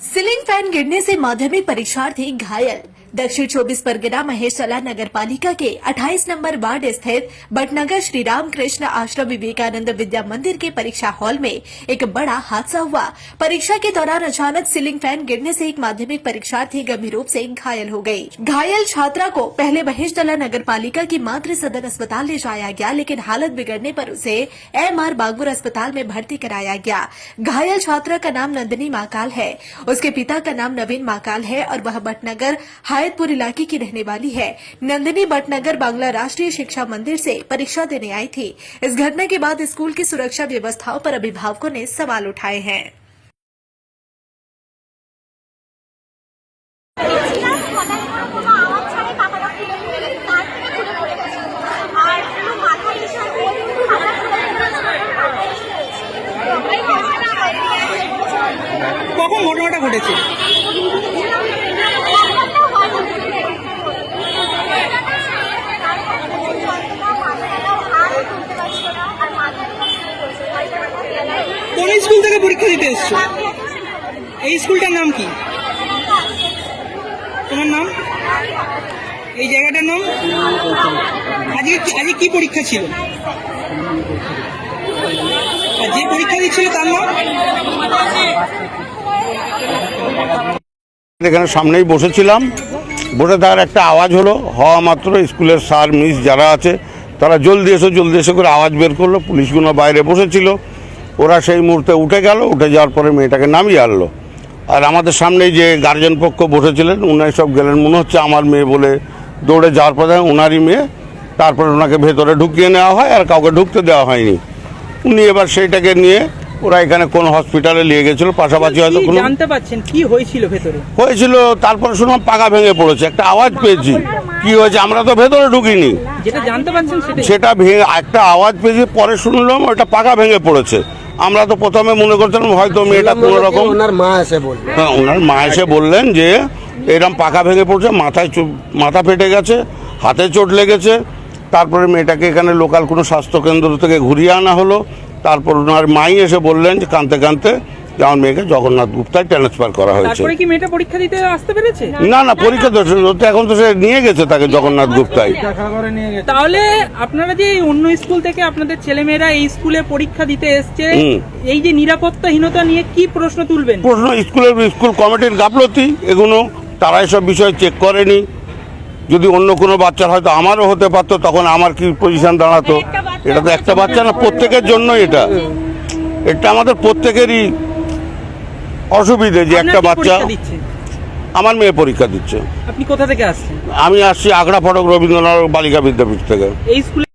Ceiling fan गिरने से माध्यमिक परीक्षार्थी घायल। दक्षिण 24 परगना महेशचला नगर पालिका के 28 नंबर वार्ड स्थित बटनगर श्री रामकृष्ण आश्रम विवेकानंद विद्या मंदिर के परीक्षा हॉल में एक बड़ा हादसा हुआ। परीक्षा के दौरान अचानक सीलिंग फैन गिरने से एक माध्यमिक परीक्षार्थी गंभीर रूप से घायल हो गई। घायल छात्रा को पहले महेशचला नगर पालिका की मातृ सदन अस्पताल ले जाया गया, लेकिन हालत बिगड़ने पर उसे MR बांगुर अस्पताल में भर्ती कराया गया। घायल छात्रा का नाम नंदिनी माकाल है। उसके पिता का नाम नवीन माकाल है और वह बटनगर हायतपुर इलाके की रहने वाली है। नंदिनी बटनगर बांग्ला राष्ट्रीय शिक्षा मंदिर से परीक्षा देने आई थी। इस घटना के बाद स्कूल की सुरक्षा व्यवस्थाओं पर अभिभावकों ने सवाल उठाए हैं। কখন ঘটনাটা ঘটেছে? কোন স্কুল থেকে পরীক্ষা দিতে এসছো? এই স্কুলটার নাম কি? তোমার নাম? এই জায়গাটার নাম? আজকে কি পরীক্ষা ছিল? আর যে পরীক্ষা দিচ্ছিল তার নাম? এখানে সামনেই বসেছিলাম, বসে থাকার একটা আওয়াজ হলো। হওয়া মাত্র স্কুলের স্যার মিস যারা আছে তারা জলদি এসো করে আওয়াজ বের করলো। পুলিশগুলো বাইরে বসেছিল, ওরা সেই মুহূর্তে উঠে গেল। উঠে যাওয়ার পরে মেয়েটাকে নামিয়ে আনলো। আর আমাদের সামনেই যে গার্জেন পক্ষ বসেছিলেন উনাই সব গেলেন, মনে হচ্ছে আমার মেয়ে বলে দৌড়ে যাওয়ার পরে ওনারই মেয়ে। তারপরে ওনাকে ভেতরে ঢুকিয়ে নেওয়া হয়, আর কাউকে ঢুকতে দেওয়া হয়নি। উনি এবার সেইটাকে নিয়ে ওরা এখানে কোন হসপিটালে নিয়ে গেছিল, পাশাপাশি হয়তো কোনো জানতে পারছেন কি হয়েছিল ভেতরে? হয়েছিল। তারপরে শুনলাম পাকা ভেঙে পড়েছে, একটা আওয়াজ পেয়েছি। কি হয়েছে আমরা তো ভেতরে ঢুকিনি, যেটা জানতে পারছেন সেটা ভেঙে একটা আওয়াজ পেয়েছি। পরে শুনলাম ওটা পাকা ভেঙে পড়েছে। আমরা তো প্রথমে মনে করছিলাম হয়তো মেয়েটা কোনো রকম, ওনার মা এসে বললেন, হ্যাঁ ওনার মা এসে বললেন যে এরকম পাকা ভেঙে পড়ছে, মাথা ফেটে গেছে, হাতে চোট লেগেছে। তারপরে মেয়েটাকে এখানে লোকাল কোনো স্বাস্থ্যকেন্দ্র থেকে ঘুরিয়ে আনা হলো। তারপর ওনার মাই এসে বললেন যে কাঁদতে কাঁদতে যে আমার মেয়েকে জগন্নাথ গুপ্তায় ট্রান্সফার করা হয়েছে। তারপরে কি মেয়েটা পরীক্ষা দিতে আসতে পেরেছে? না পরীক্ষা তো এখন তো সে নিয়ে গেছে তাকে জগন্নাথ গুপ্তায়। তাহলে আপনারা যে অন্য স্কুল থেকে আপনাদের ছেলেমেয়েরা এই স্কুলে পরীক্ষা দিতে এসছে, এই যে নিরাপত্তাহীনতা নিয়ে কি প্রশ্ন তুলবেন? প্রশ্ন স্কুল কমিটির গাফলতি, এগুলো তারা এসব বিষয় চেক করেনি। যদি অন্য কোনো বাচ্চার হয়তো আমারও হতে পারতো, তখন আমার কি পজিশন দাঁড়াতো? এটা তো একটা বাচ্চা না, প্রত্যেকের জন্য এটা আমাদের প্রত্যেকেরই অসুবিধে যে একটা বাচ্চা। আমার মেয়ে পরীক্ষা দিচ্ছে। আপনি কোথা থেকে আসছেন? আমি আসছি আগ্রা ফটক রবীন্দ্রনাথ বালিকা বিদ্যাপীঠ থেকে। এই স্কুলে